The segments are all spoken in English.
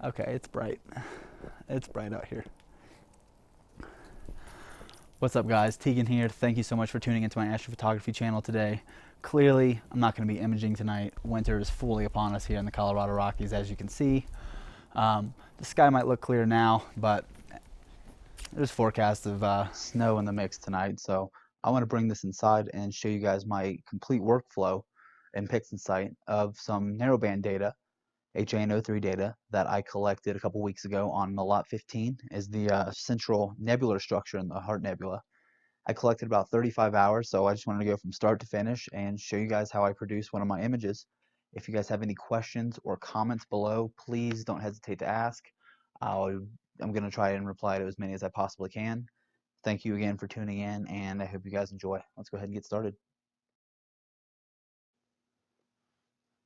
Okay, it's bright. It's bright out here. What's up, guys? Tegan here. Thank you so much for tuning into my astrophotography channel today. Clearly, I'm not going to be imaging tonight. Winter is fully upon us here in the Colorado Rockies, as you can see. The sky might look clear now, but there's forecasts of snow in the mix tonight. So I want to bring this inside and show you guys my complete workflow in PixInsight of some narrowband data, HANO3 data that I collected a couple weeks ago on Lot 15 is the central nebular structure in the Heart Nebula. I collected about 35 hours, so I just wanted to go from start to finish and show you guys how I produce one of my images. If you guys have any questions or comments below, please don't hesitate to ask. I'm going to try and reply to as many as I possibly can. Thank you again for tuning in, and I hope you guys enjoy. Let's go ahead and get started.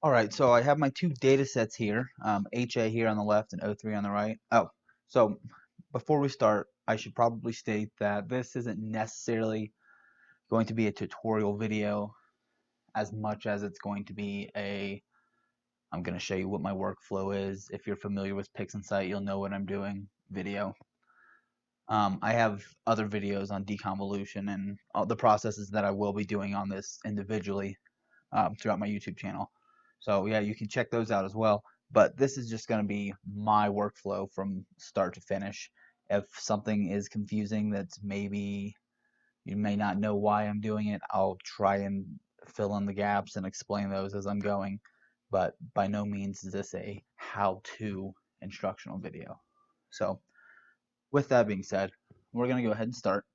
All right, so I have my two data sets here, HA here on the left and O3 on the right. Oh, so before we start, I should probably state that this isn't necessarily going to be a tutorial video as much as it's going to be I'm going to show you what my workflow is. If you're familiar with PixInsight, you'll know what I'm doing video. I have other videos on deconvolution and all the processes that I will be doing on this individually throughout my YouTube channel. So yeah, you can check those out as well. But this is just going to be my workflow from start to finish. If something is confusing that's maybe you may not know why I'm doing it, I'll try and fill in the gaps and explain those as I'm going. But by no means is this a how-to instructional video. So with that being said, we're going to go ahead and start.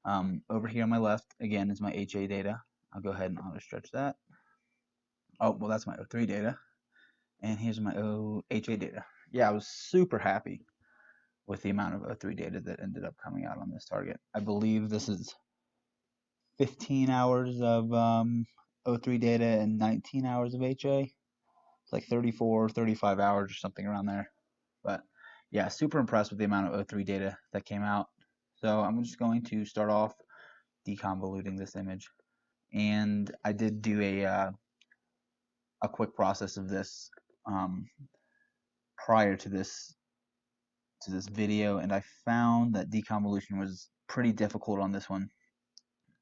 Over here on my left, again, is my HA data. I'll go ahead and auto stretch that. Oh, well, that's my O3 data. And here's my HA data. Yeah, I was super happy with the amount of O3 data that ended up coming out on this target. I believe this is 15 hours of O3 data and 19 hours of HA. It's like 34, 35 hours or something around there. But yeah, super impressed with the amount of O3 data that came out. So I'm just going to start off deconvoluting this image. And I did do a quick process of this prior to this video, and I found that deconvolution was pretty difficult on this one,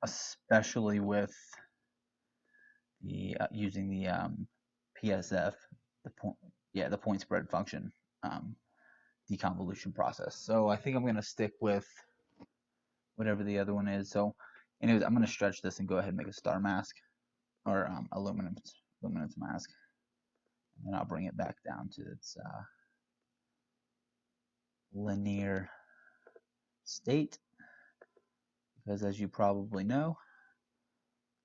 especially with the using the PSF, the point spread function deconvolution process. So I think I'm going to stick with whatever the other one is. So anyways, I'm going to stretch this and go ahead and make a star mask or a luminance mask, and then I'll bring it back down to its linear state, because as you probably know,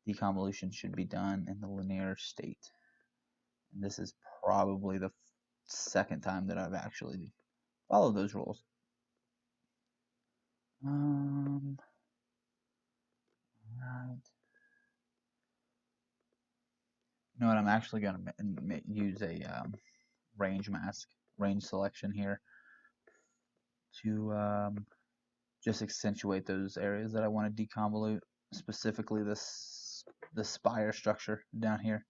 deconvolution should be done in the linear state. And this is probably the second time that I've actually followed those rules. Right. You know what? I'm actually going to use a range selection here to just accentuate those areas that I want to deconvolute, specifically this spire structure down here.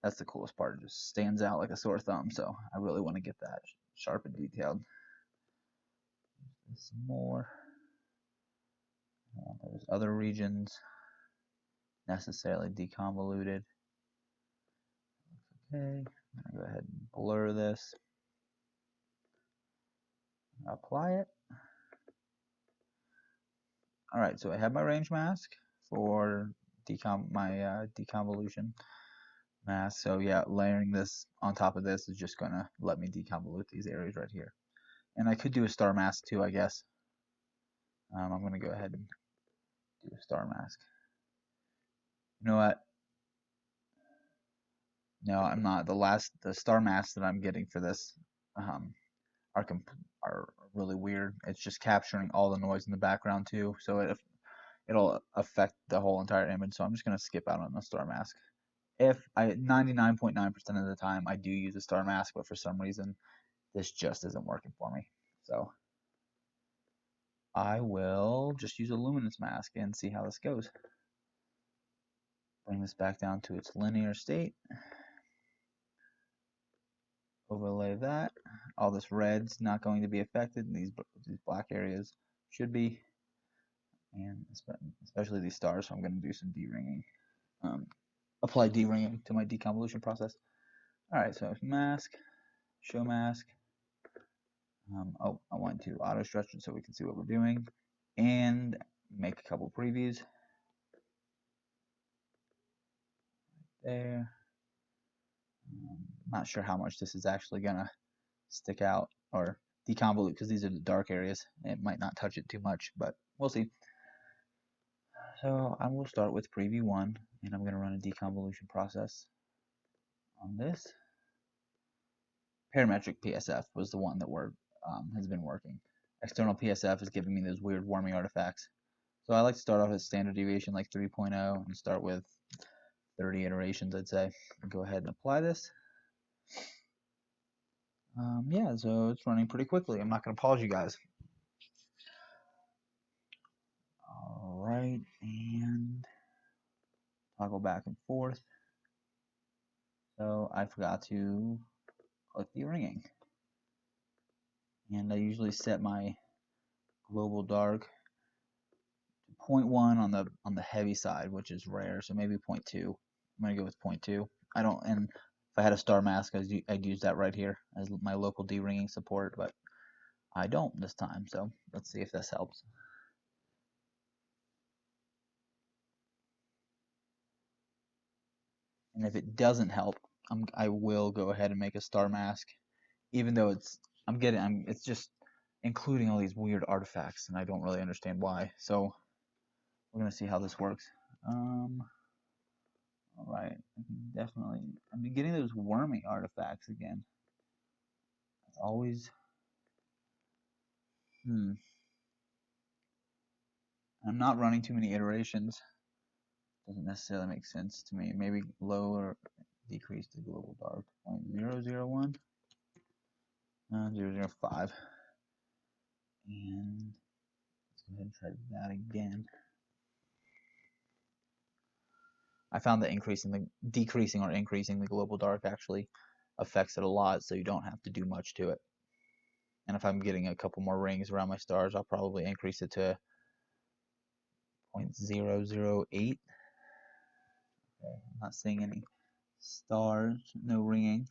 That's the coolest part. It just stands out like a sore thumb, so I really want to get that sharp and detailed. Some more. There's other regions necessarily deconvoluted. Okay, I'm going to go ahead and blur this. Apply it. Alright, so I have my range mask for my deconvolution mask. So yeah, layering this on top of this is just going to let me deconvolute these areas right here. And I could do a star mask too, I guess. I'm going to go ahead and do a star mask. You know what? No, I'm not. The star masks that I'm getting for this are really weird. It's just capturing all the noise in the background too, so it'll affect the whole entire image. So I'm just gonna skip out on the star mask. If I 99.9% of the time I do use a star mask, but for some reason this just isn't working for me. So I will just use a luminance mask and see how this goes. Bring this back down to its linear state. overlay that. All this red's not going to be affected, and these black areas should be, and especially these stars, so I'm going to do some de-ringing. Apply de-ringing to my deconvolution process. Alright, so mask, show mask. Oh, I want to auto stretch it so we can see what we're doing, and make a couple previews. There. Not sure how much this is actually gonna stick out or deconvolute because these are the dark areas. It might not touch it too much, but we'll see. So I will start with preview 1, and I'm going to run a deconvolution process on this. Parametric PSF was the one that has been working. External PSF is giving me those weird warming artifacts. So I like to start off at standard deviation like 3.0 and start with 30 iterations, I'd say. Go ahead and apply this. Yeah, so it's running pretty quickly. I'm not going to pause you guys. Alright, and toggle back and forth. So I forgot to click the ringing. And I usually set my global dark to 0.1 on the heavy side, which is rare, so maybe 0.2. I'm gonna go with 0.2. And if I had a star mask, I'd use that right here as my local de-ringing support, but I don't this time, so let's see if this helps. And if it doesn't help, I will go ahead and make a star mask, even though it's just including all these weird artifacts, and I don't really understand why. So we're gonna see how this works. All right, definitely. I'm getting those wormy artifacts again. It's always. I'm not running too many iterations. Doesn't necessarily make sense to me. Maybe lower, decrease the global dark 0.001, 0.005, and let's go ahead and try that again. I found that decreasing or increasing the global dark actually affects it a lot, so you don't have to do much to it. And if I'm getting a couple more rings around my stars, I'll probably increase it to 0.008. Okay, I'm not seeing any stars, no ringing.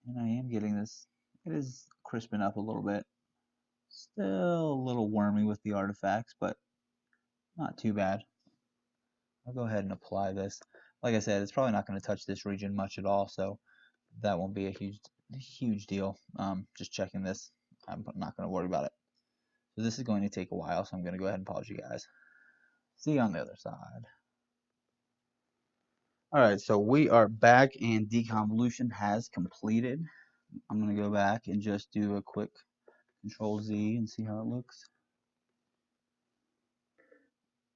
And I am getting this. It is crisping up a little bit. Still a little wormy with the artifacts, but not too bad. I'll go ahead and apply this. Like I said, it's probably not going to touch this region much at all, so that won't be a huge deal. Just checking this. I'm not going to worry about it. So this is going to take a while, so I'm going to go ahead and pause you guys. See you on the other side. Alright, so we are back and deconvolution has completed. I'm going to go back and just do a quick Control Z and see how it looks.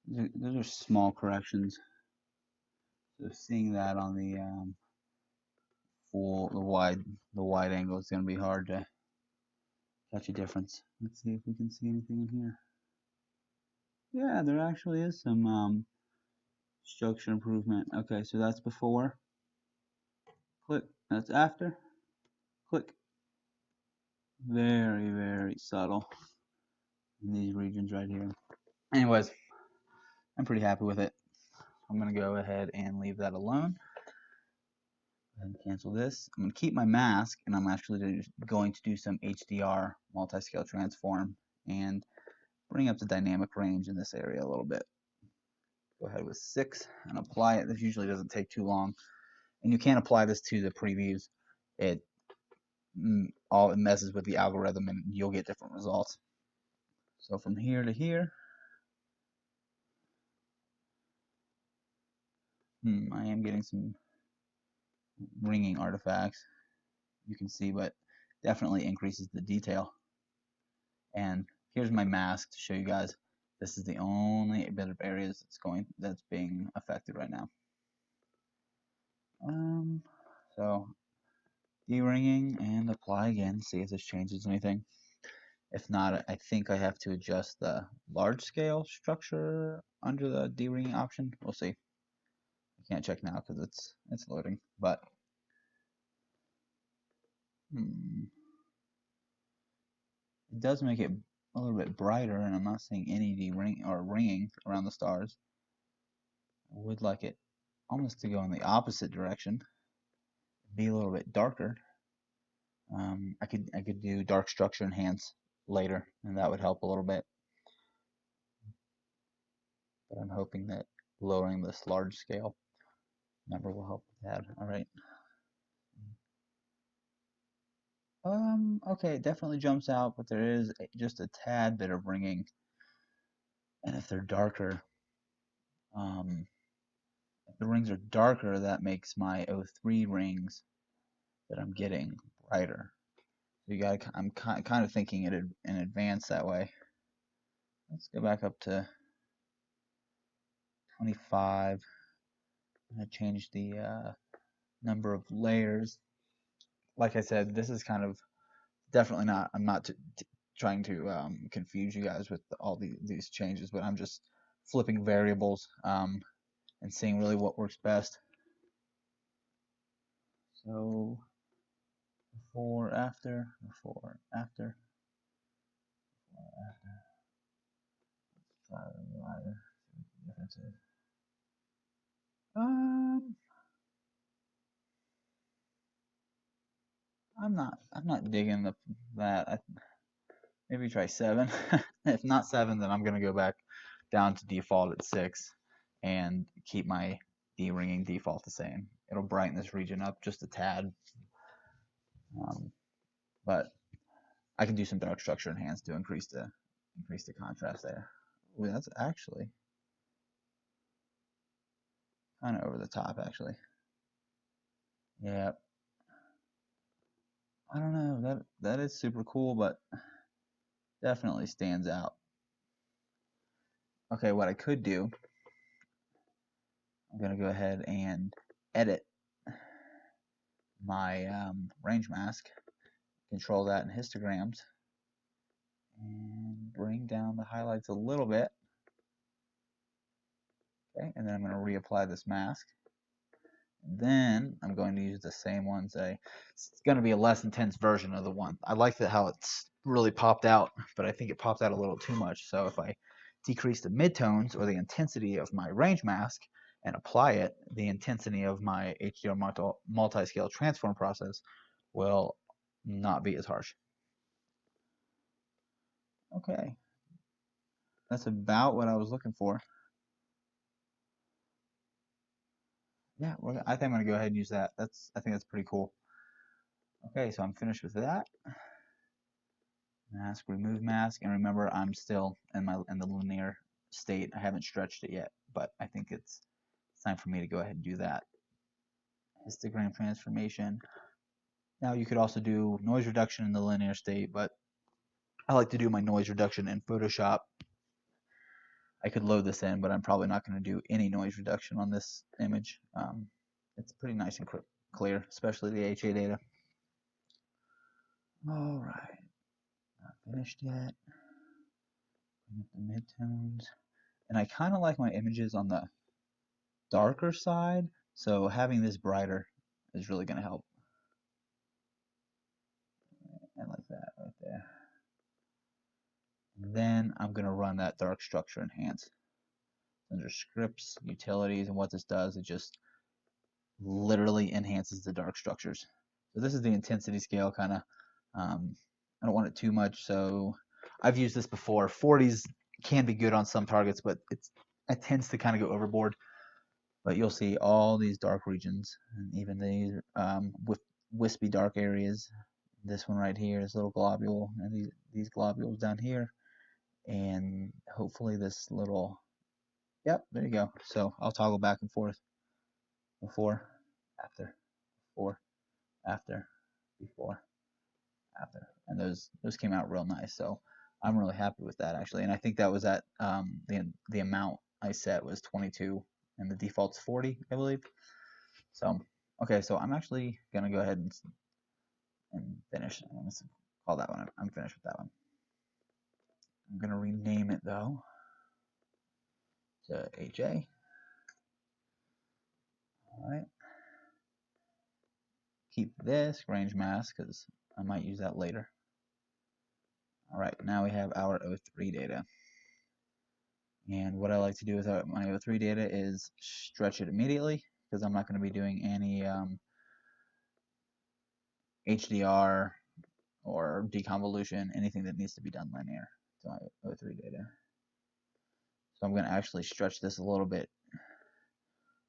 Those are small corrections. So seeing that on the the wide angle is going to be hard to catch a difference. Let's see if we can see anything in here. Yeah, there actually is some structure improvement. Okay, so that's before. Click. That's after. Click. Very, very subtle in these regions right here. Anyways, I'm pretty happy with it. I'm going to go ahead and leave that alone. And cancel this. I'm going to keep my mask, and I'm actually going to do some HDR multi-scale transform and bring up the dynamic range in this area a little bit. Go ahead with 6 and apply it. This usually doesn't take too long, and you can't apply this to the previews. It messes with the algorithm, and you'll get different results. So from here to here, I am getting some ringing artifacts, you can see, but definitely increases the detail. And here's my mask to show you guys. This is the only bit of areas that's being affected right now. So de-ringing and apply again, see if this changes anything. If not, I think I have to adjust the large scale structure under the de-ringing option. We'll see. I can't check now because it's loading, but It does make it a little bit brighter, and I'm not seeing any ring or ringing around the stars. I would like it almost to go in the opposite direction, be a little bit darker. I could do dark structure enhance later, and that would help a little bit. But I'm hoping that lowering this large scale number will help with that. All right. Okay, it definitely jumps out, but there is just a tad bit of ringing. And if they're darker, if the rings are darker, that makes my O3 rings that I'm getting brighter. So you got, I'm kind of thinking it in advance that way. Let's go back up to 25. I'm gonna change the number of layers. Like I said, this is kind of definitely not. I'm not trying to confuse you guys with all these changes, but I'm just flipping variables and seeing really what works best. So before, after, before, after, before, after. Let's try the lighter. See what the difference is. I'm not digging that. Maybe try 7. If not 7, then I'm gonna go back down to default at 6 and keep my D-ringing default the same. It'll brighten this region up just a tad, but I can do some dark structure enhance to increase the contrast there. Ooh, that's actually kind of over the top, actually. Yeah. I don't know. That is super cool, but definitely stands out. Okay, what I could do, I'm gonna go ahead and edit my range mask, control that in histograms, and bring down the highlights a little bit. Okay, and then I'm going to reapply this mask. And then I'm going to use the same one. It's going to be a less intense version of the one. I like how it's really popped out, but I think it popped out a little too much. So if I decrease the midtones or the intensity of my range mask and apply it, the intensity of my HDR multi-scale transform process will not be as harsh. Okay, that's about what I was looking for. Yeah, I think I'm gonna go ahead and use that. I think that's pretty cool. Okay, so I'm finished with that. Mask, remove mask, and remember I'm still in the linear state. I haven't stretched it yet, but I think it's time for me to go ahead and do that. Histogram transformation. Now you could also do noise reduction in the linear state, but I like to do my noise reduction in Photoshop. I could load this in, but I'm probably not going to do any noise reduction on this image. It's pretty nice and clear, especially the HA data. All right, not finished yet. Bring up the midtones, and I kind of like my images on the darker side, so having this brighter is really going to help. I like that right there. And then I'm going to run that dark structure enhance under scripts, utilities, and what this does, it just literally enhances the dark structures. So this is the intensity scale, kind of. I don't want it too much, so I've used this before. 40s can be good on some targets, but it tends to kind of go overboard. But you'll see all these dark regions, and even these with wispy dark areas. This one right here, this little globule, and these globules down here, and hopefully this little. Yep, there you go. So I'll toggle back and forth. Before, after, before, after, before, after, and those came out real nice. So I'm really happy with that actually, and I think that was at the amount I set was 22, and the default's 40, I believe. So okay, so I'm actually gonna go ahead and finish. Let's call that one. I'm finished with that one. I'm gonna rename it though to HA. All right. Keep this range mask because I might use that later. All right, now we have our O3 data. And what I like to do with my O3 data is stretch it immediately, because I'm not going to be doing any HDR or deconvolution, anything that needs to be done linear to my O3 data. So I'm going to actually stretch this a little bit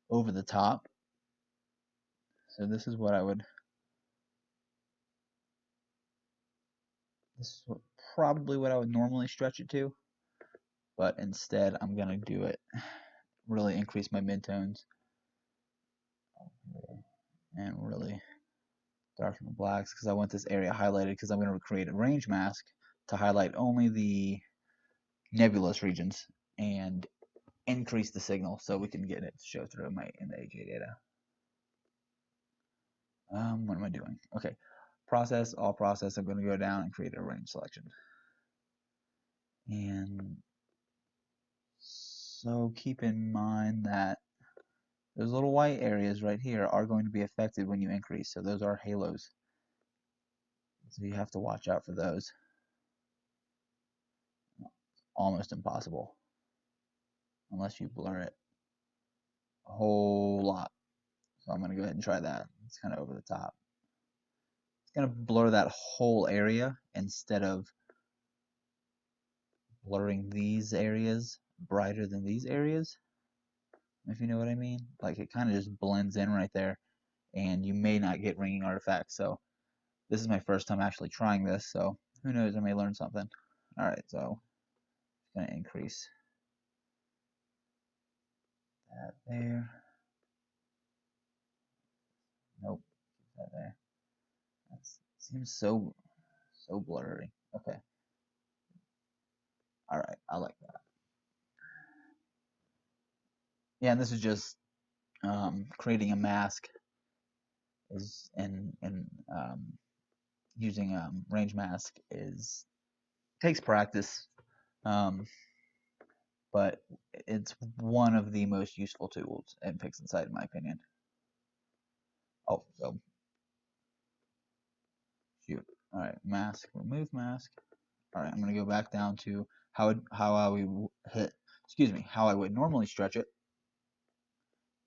over the top. So this is what this is probably what I would normally stretch it to, but instead I'm going to do it, really increase my midtones and really darken the blacks, because I want this area highlighted, because I'm going to create a range mask to highlight only the nebulous regions and increase the signal so we can get it to show through in the AJ data. What am I doing? Okay, process, all process. I'm going to go down and create a range selection. And so keep in mind that those little white areas right here are going to be affected when you increase. So those are halos. So you have to watch out for those. Almost impossible unless you blur it a whole lot. So I'm going to go ahead and try that. It's kind of over the top. It's going to blur that whole area instead of blurring these areas brighter than these areas, if you know what I mean. Like, it kind of just blends in right there, and you may not get ringing artifacts. So this is my first time actually trying this, so who knows, I may learn something. Alright, so I'm going to increase that there. Nope, that there. That seems so blurry. Okay. Alright, I like that. Yeah, and this is just creating a mask using range mask takes practice, but it's one of the most useful tools in PixInsight, in my opinion. Oh, so shoot. All right, mask, remove mask. All right, I'm going to go back down to how I would normally stretch it.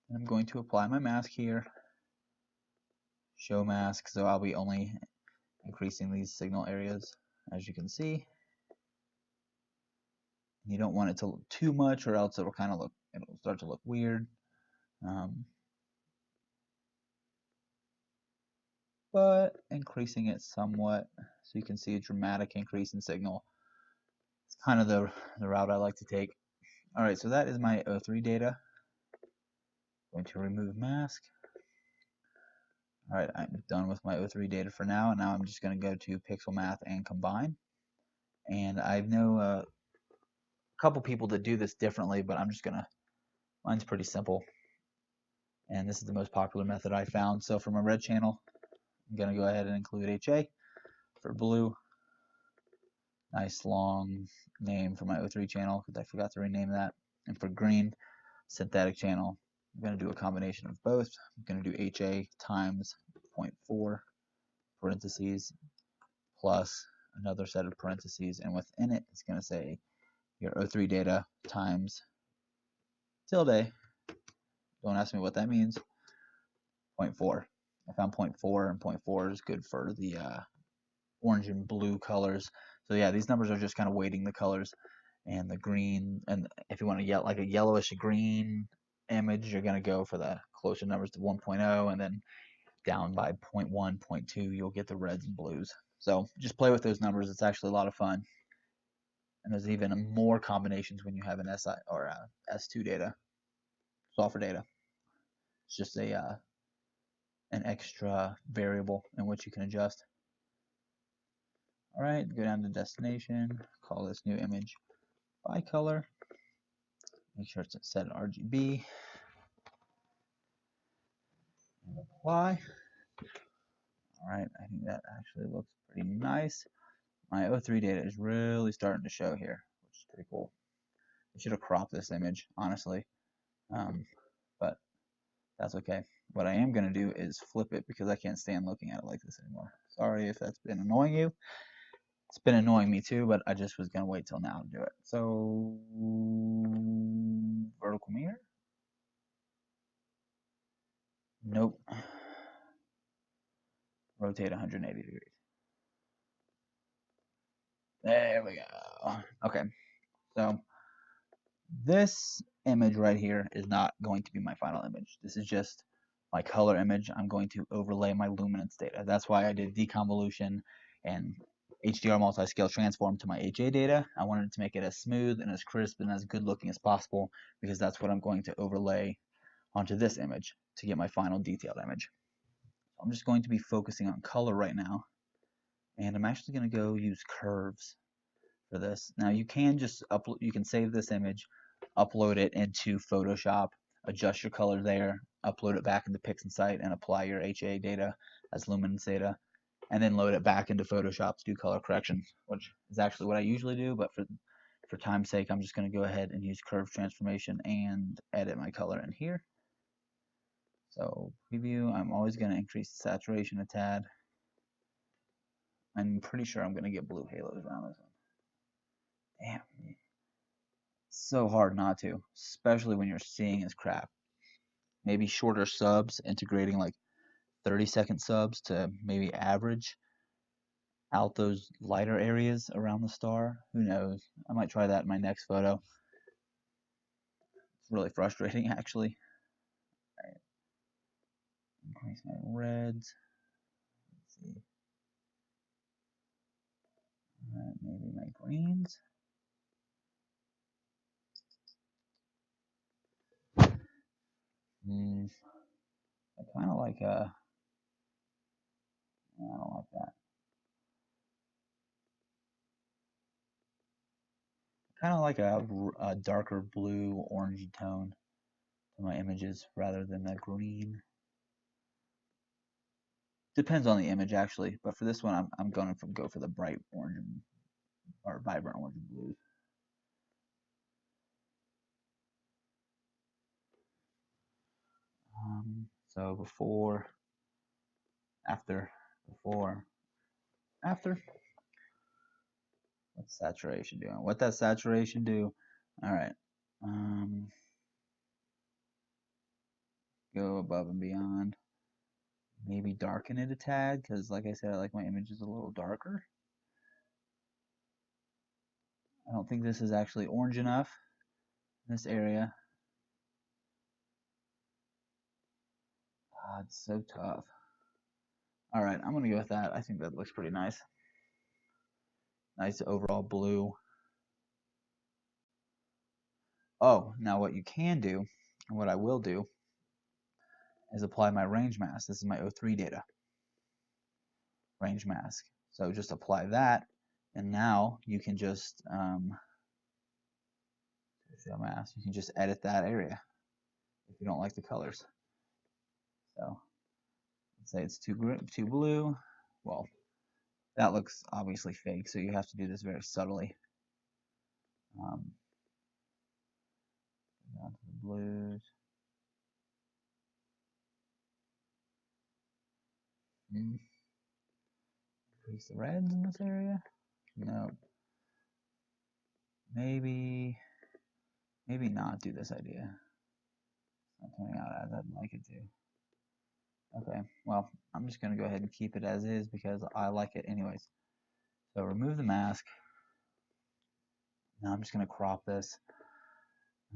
And I'm going to apply my mask here. Show mask, so I'll be only increasing these signal areas, as you can see. You don't want it to look too much, or else it'll start to look weird. But increasing it somewhat, so you can see a dramatic increase in signal. It's kind of the route I like to take. All right, so that is my O3 data. I'm going to remove mask. All right, I'm done with my O3 data for now, and now I'm just going to go to Pixel Math and Combine. And I know a couple people that do this differently, but mine's pretty simple. And this is the most popular method I found. So for my red channel, I'm going to go ahead and include HA. For blue, nice long name for my O3 channel, because I forgot to rename that. And for green, synthetic channel, I'm going to do a combination of both. I'm going to do HA times 0.4 parentheses plus another set of parentheses, and within it, it's going to say your O3 data times tilde. Don't ask me what that means. 0.4. I found 0.4, and 0.4 is good for the orange and blue colors. So yeah, these numbers are just kind of weighting the colors, and the green, and if you want to get like a yellowish green image, you're going to go for the closer numbers to 1.0, and then down by 0.1, 0.2, you'll get the reds and blues. So just play with those numbers. It's actually a lot of fun. And there's even more combinations when you have an SI or S2 data, software data. It's just an extra variable in which you can adjust. All right, go down to destination, call this new image bicolor. Make sure it's set RGB. And apply. All right, I think that actually looks pretty nice. My O3 data is really starting to show here, which is pretty cool. I should have cropped this image, honestly, but that's okay. what I am going to do is flip it because I can't stand looking at it like this anymore. Sorry if that's been annoying you. It's been annoying me too, but I just was going to wait till now to do it. So, vertical mirror? Nope. Rotate 180 degrees. There we go. Okay, so this image right here is not going to be my final image. This is just my color image. I'm going to overlay my luminance data. That's why I did deconvolution and HDR multi-scale transform to my HA data. I wanted to make it as smooth and as crisp and as good looking as possible because that's what I'm going to overlay onto this image to get my final detailed image. I'm just going to be focusing on color right now, and I'm actually going to go use curves for this. Now you can just upload, you can save this image, upload it into Photoshop, adjust your color there, upload it back into PixInsight, and apply your HA data as luminance data, and then load it back into Photoshop to do color correction, which is actually what I usually do, but for time's sake, I'm just going to go ahead and use curve transformation and edit my color in here. So preview, I'm always going to increase the saturation a tad. I'm pretty sure I'm going to get blue halos around this one. Damn. So hard not to, especially when you're seeing as crap. Maybe shorter subs, integrating like 30-second subs to maybe average out those lighter areas around the star. Who knows? I might try that in my next photo. It's really frustrating, actually. All right. Increase my reds. Let's see. All right, maybe my greens. I kind of like I don't like that. Kind of like a darker blue, orangey tone to my images rather than that green. Depends on the image actually, but for this one, I'm going to go for the bright orange or vibrant orange and blues. So before, after, before, after. What's saturation doing? What does saturation do? All right. Go above and beyond. Maybe darken it a tad, because like I said, I like my images a little darker. I don't think this is actually orange enough, this area. Ah, it's so tough. All right, I'm going to go with that. I think that looks pretty nice. Nice overall blue. Oh, now what you can do, and what I will do, is apply my range mask. This is my O3 data. Range mask. So just apply that, and now you can just show mask. You can just edit that area if you don't like the colors. So let's say it's too blue. Well, that looks obviously fake, so you have to do this very subtly. Down to the blues. Increase the reds in this area. No. Maybe not do this idea. It's not turning out as I'd like it to. Okay, well, I'm just going to go ahead and keep it as is because I like it anyways. So remove the mask. Now I'm just going to crop this.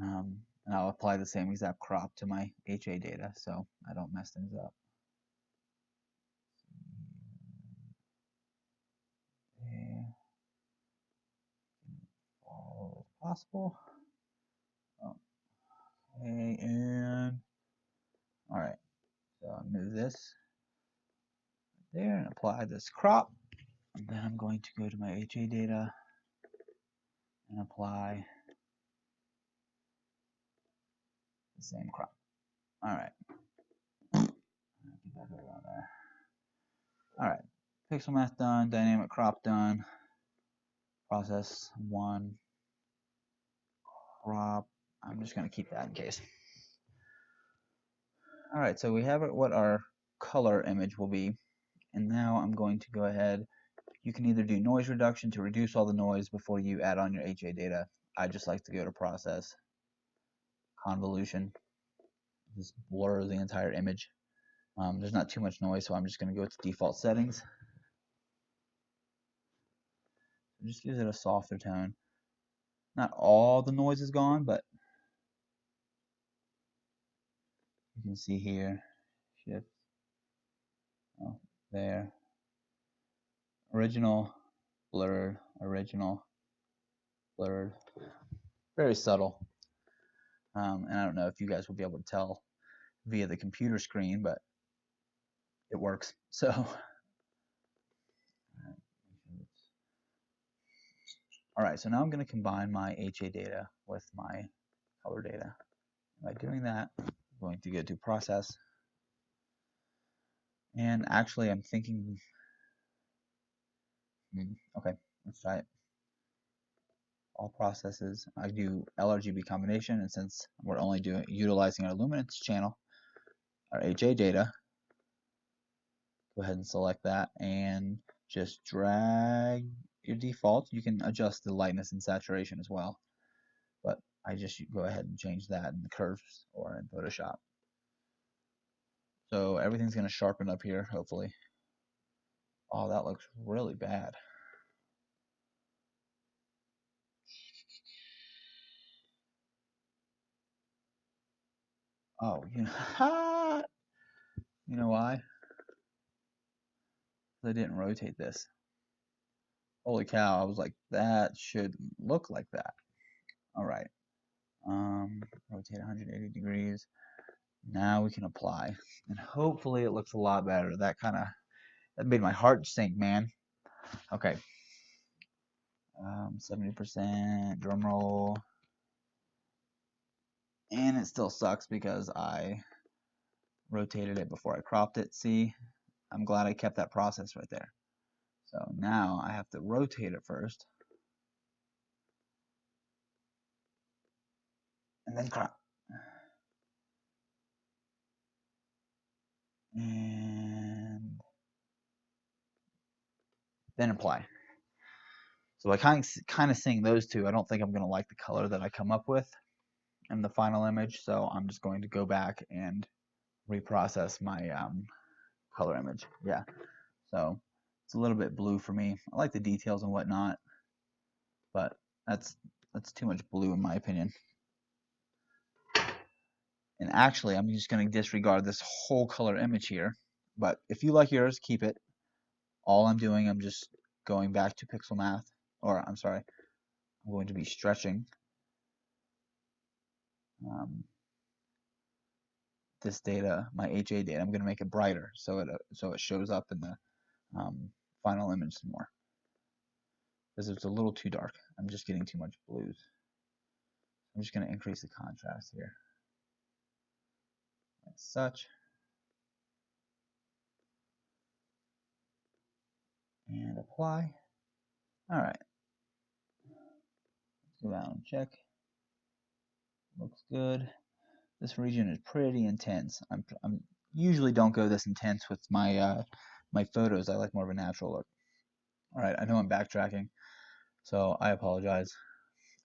And I'll apply the same exact crop to my HA data so I don't mess things up. All as possible. Okay, and all right. So I'll move this there and apply this crop. And then I'm going to go to my HA data and apply the same crop. All right. Get that around there. All right. Pixel mask done. Dynamic crop done. Process 1. Crop. I'm just going to keep that in case. All right, so we have what our color image will be, and now I'm going to go ahead. You can either do noise reduction to reduce all the noise before you add on your HA data. I just like to go to process, convolution, just blur the entire image. There's not too much noise, so I'm just going to go to default settings. It just gives it a softer tone. Not all the noise is gone, but you can see here, shift, oh, there, original, blurred, original, blurred, very subtle. And I don't know if you guys will be able to tell via the computer screen, but it works. So, all right, so now I'm going to combine my HA data with my color data. By doing that, I'm going to go to process. And actually, I'm thinking, okay, let's try it. All processes, I do LRGB combination, and since we're only utilizing our luminance channel, our HA data, go ahead and select that and just drag your default. You can adjust the lightness and saturation as well, but I just go ahead and change that in the curves or in Photoshop. So everything's going to sharpen up here, hopefully. Oh, that looks really bad. Oh, you know why? I didn't rotate this. Holy cow, I was like, that should look like that. All right. Rotate 180 degrees. Now we can apply. And hopefully it looks a lot better. That made my heart sink, man. Okay. 70% drum roll. And it still sucks because I rotated it before I cropped it. See, I'm glad I kept that process right there. So now I have to rotate it first. And then crop. And then apply. So by kind of seeing those two, I don't think I'm going to like the color that I come up with in the final image. So I'm just going to go back and reprocess my color image. Yeah. So it's a little bit blue for me. I like the details and whatnot, but that's too much blue in my opinion. And actually, I'm just going to disregard this whole color image here. But if you like yours, keep it. All I'm doing, I'm just going back to pixel math, or I'm sorry, I'm going to be stretching this data, my HA data. I'm going to make it brighter so it shows up in the final image some more, because it's a little too dark. I'm just getting too much blues. I'm just going to increase the contrast here, like such. And apply. All right. Let's go down and check. Looks good. This region is pretty intense. I'm usually don't go this intense with my my photos. I like more of a natural look. All right. I know I'm backtracking, so I apologize.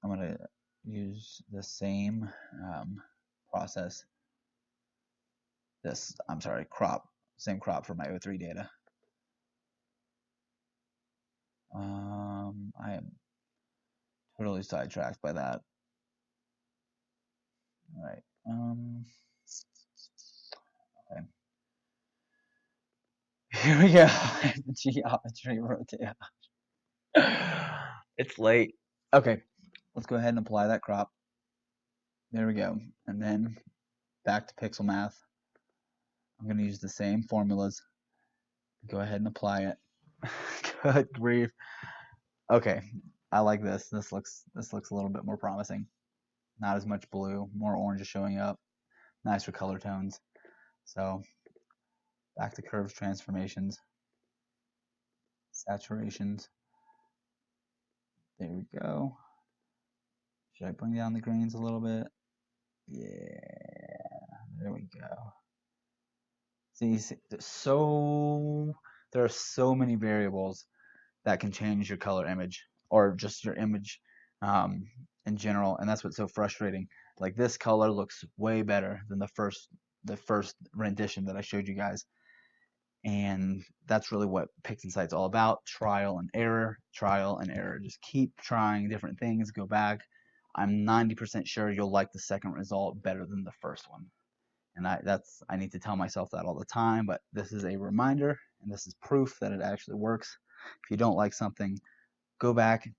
I'm gonna use the same process. I'm sorry, same crop for my O3 data. I am totally sidetracked by that. All right. Okay. Here we go. Geometry rotate. It's late. Okay. Let's go ahead and apply that crop. There we go. And then back to pixel math. I'm going to use the same formulas. Go ahead and apply it. Good grief. Okay. I like this. This looks a little bit more promising. Not as much blue, more orange is showing up. Nicer color tones. So back to curves, transformations, saturations. There we go. Should I bring down the grains a little bit? Yeah, there we go. there are so many variables that can change your color image or just your image um, in general, and that's what's so frustrating. Like this color looks way better than the first rendition that I showed you guys, and that's really what PixInsight's all about: trial and error, trial and error. Just keep trying different things, go back. I'm 90% sure you'll like the second result better than the first one. And I need to tell myself that all the time, but this is a reminder and this is proof that it actually works. If you don't like something, go back,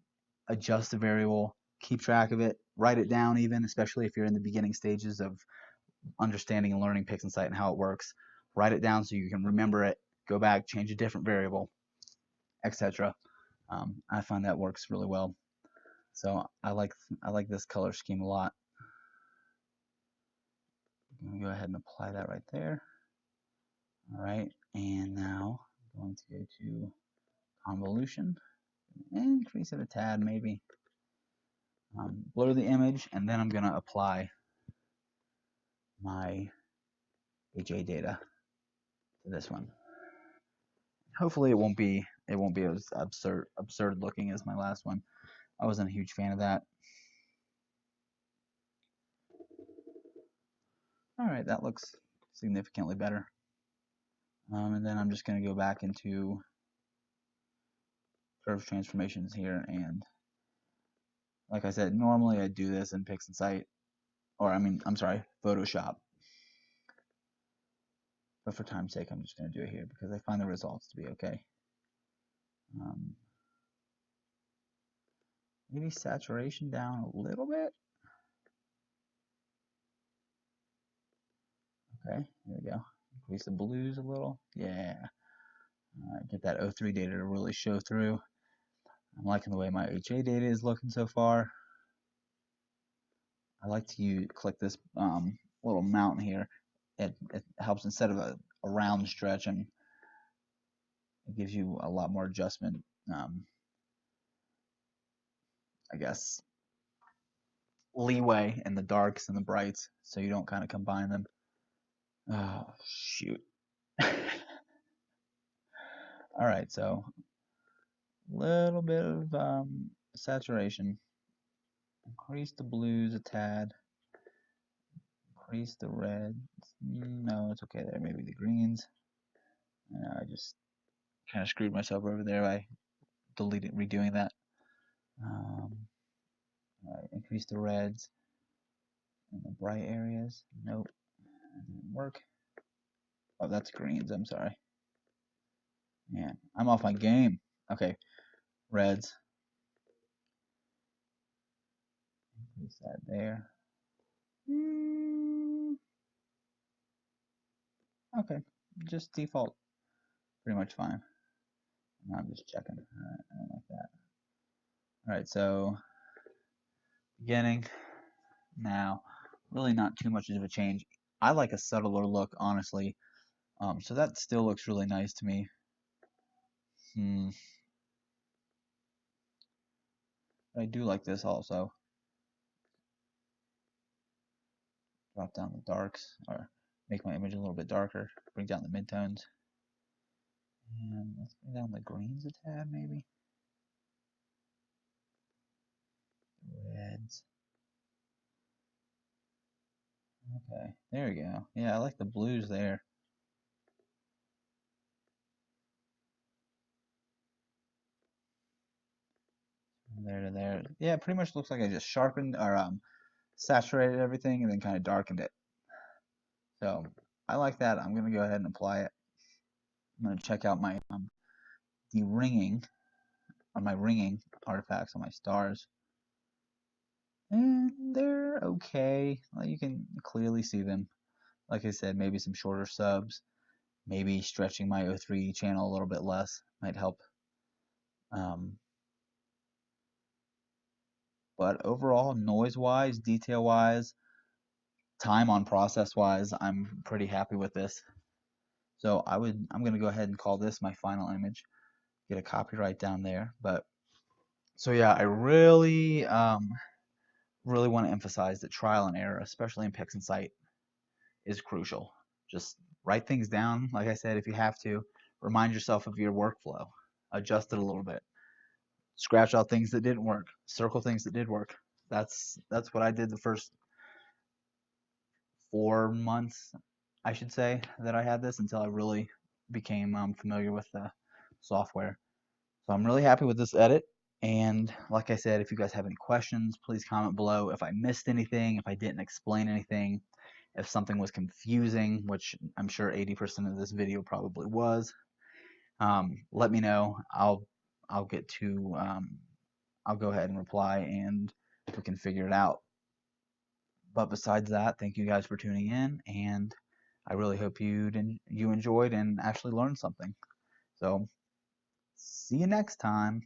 adjust the variable, keep track of it, write it down even, especially if you're in the beginning stages of understanding and learning PixInsight and how it works. Write it down so you can remember it, go back, change a different variable, etc. I find that works really well. So I like this color scheme a lot. I'm going to go ahead and apply that right there. All right, and now I'm going to go to convolution, increase it a tad maybe, blur the image, and then I'm going to apply my HA data to this one. Hopefully it won't be as absurd looking as my last one. I wasn't a huge fan of that. All right, that looks significantly better. And then I'm just going to go back into curve transformations here, and like I said, normally I do this in PixInsight, or I'm sorry, Photoshop. But for time's sake, I'm just going to do it here because I find the results to be okay. Maybe saturation down a little bit. Okay, here we go. Increase the blues a little. Yeah. Get that O3 data to really show through. I'm liking the way my HA data is looking so far. I like to click this little mountain here. It helps instead of a round stretch, and it gives you a lot more adjustment, I guess, leeway in the darks and the brights, so you don't kind of combine them. Oh, shoot. All right, so a little bit of saturation. Increase the blues a tad. Increase the reds. No, it's okay there. Maybe the greens. I just kind of screwed myself over there by redoing that. All right, increase the reds in the bright areas. Nope, that didn't work. Oh, that's greens. I'm sorry. Man, I'm off my game. Okay, reds. Increase that there. Okay, just default. Pretty much fine. I'm just checking. Alright, I don't like that. Alright, so beginning now. Really not too much of a change. I like a subtler look, honestly. So that still looks really nice to me. I do like this also. Drop down the darks, or make my image a little bit darker. Bring down the midtones. And let's bring down the greens a tad, maybe. Reds. Okay, there we go. Yeah, I like the blues there. From there to there. Yeah, it pretty much looks like I just sharpened or saturated everything and then kind of darkened it. So I like that. I'm going to go ahead and apply it. I'm going to check out my de-ringing, or my ringing artifacts on my stars. And they're okay. You can clearly see them. Like I said, maybe some shorter subs. Maybe stretching my O3 channel a little bit less might help. But overall, noise-wise, detail-wise, time on process-wise, I'm pretty happy with this. So I'm going to go ahead and call this my final image. Get a copyright down there. But so yeah, I really really want to emphasize that trial and error, especially in PixInsight, is crucial. Just write things down. Like I said, if you have to, remind yourself of your workflow, adjust it a little bit, scratch out things that didn't work, circle things that did work. That's what I did the first 4 months, I should say, that I had this until I really became familiar with the software. So I'm really happy with this edit. And like I said, if you guys have any questions, please comment below. If I missed anything, if I didn't explain anything, if something was confusing, which I'm sure 80% of this video probably was, let me know. I'll get to I'll go ahead and reply and we can figure it out. But besides that, thank you guys for tuning in, and I really hope you enjoyed and actually learned something. So see you next time.